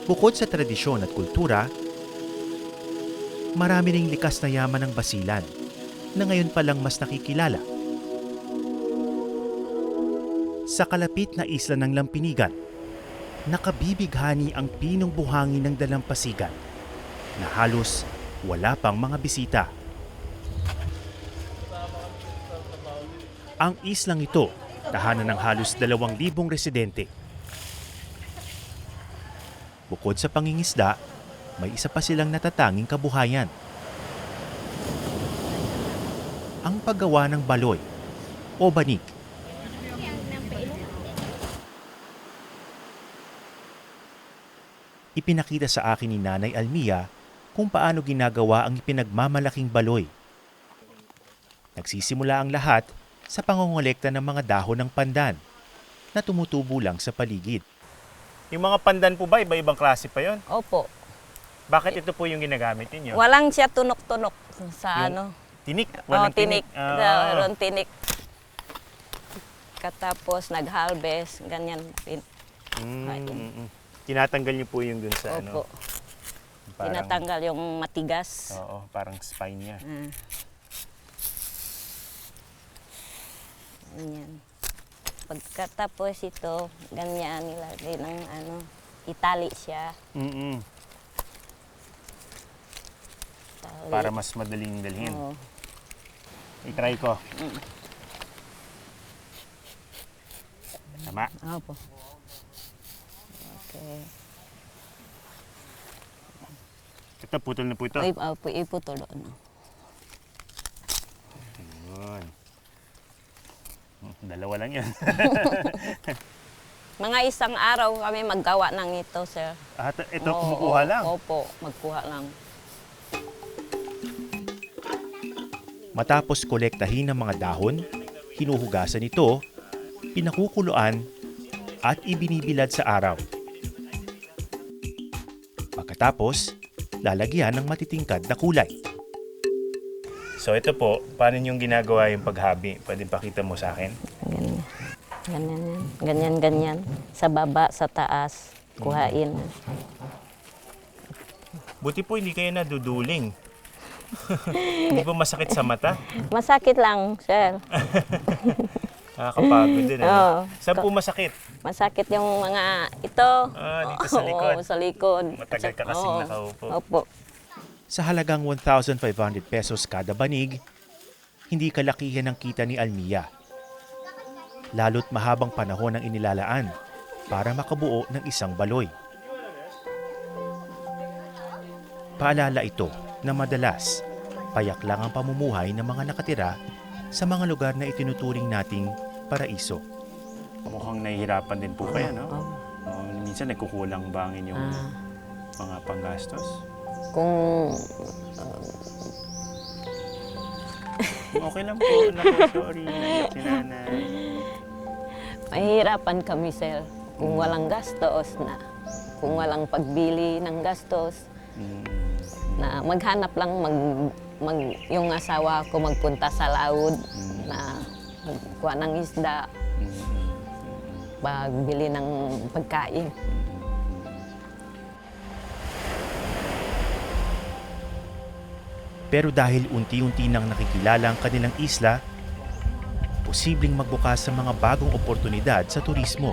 Bukod sa tradisyon at kultura, marami ring likas na yaman ng Basilan na ngayon palang mas nakikilala. Sa kalapit na isla ng Lampinigan, nakabibighani ang pinong buhangin ng dalampasigan na halos wala pang mga bisita. Ang islang ito, tahanan ng halos 2,000 residente. Bukod sa pangingisda, may isa pa silang natatanging kabuhayan. Ang paggawa ng baloy o banig. Ipinakita sa akin ni Nanay Almia kung paano ginagawa ang ipinagmamalaking baloy. Nagsisimula ang lahat sa pangongolekta ng mga dahon ng pandan na tumutubo lang sa paligid. Yung mga pandan po ba, iba-ibang klase pa yon? Opo. Bakit ito po yung ginagamit ninyo? Walang siya tunok-tunok sa Yung ano. Tinik? Walang tinik. Ah. Walang tinik. Katapos nag-harvest, ganyan rin. Tinatanggal niyo po yung dun sa Opo. Parang, Tinatanggal yung matigas. Oo, parang spine niya. Ganyan. Pagkatapos ito, ganyan nilagay ng ano, itali siya. Tali. Para mas madaling dalhin. Oo. I-try ko. Tama? Opo. Okay. Ito, putol na po ito. Ay, iputol doon. Yun. Dalawa lang yan. Mga isang araw kami maggawa ng ito, sir. Ito, kumukuha lang. Opo, magkuha lang. Matapos kolektahin ng mga dahon, hinuhugasan ito, pinakukuluan, at ibinibilad sa araw. Pagkatapos, lalagyan ng matitingkad na kulay. So ito po, paano niyong ginagawa yung paghabi? Pwede pakita mo sa akin? Ganyan. Ganyan, yan. Ganyan, ganyan. Sa baba, sa taas, kuhain. Buti po hindi kayo naduduling. Hindi po masakit sa mata? Masakit lang, sir. Nakakapagod din. Oo. Saan po masakit? Masakit yung mga ito. Dito sa likod. Oo, sa likod. Matagal ka kasing Oo. nakaupo. Opo. Sa halagang 1,500 pesos kada banig, hindi kalakihan ang kita ni Almia. Lalo't mahabang panahon ang inilalaan para makabuo ng isang baloy. Paalala ito na madalas, payak lang ang pamumuhay ng mga nakatira sa mga lugar na itinuturing nating paraiso. Mukhang nahihirapan din po kayo, no? Minsan nagkukulang ba ang inyong mga panggastos? Kung Okay lang po. Naku, sorry. Si nanay. mahirapan kami, sir, kung walang gastos na, kung walang pagbili ng gastos, na maghanap lang yung asawa ko magpunta sa laod na magkuha ng isda, pagbili ng pagkain. Pero dahil unti-unti nang nakikilala ang kanilang isla, posibleng magbukas sa mga bagong oportunidad sa turismo.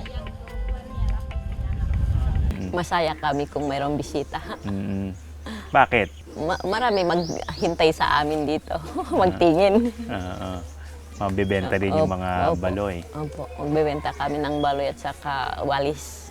Masaya kami kung mayroong bisita. Bakit? Marami maghintay sa amin dito, magtingin. Mabibenta rin yung mga Opo. baloy. Opo, magbebenta kami ng baloy at saka walis.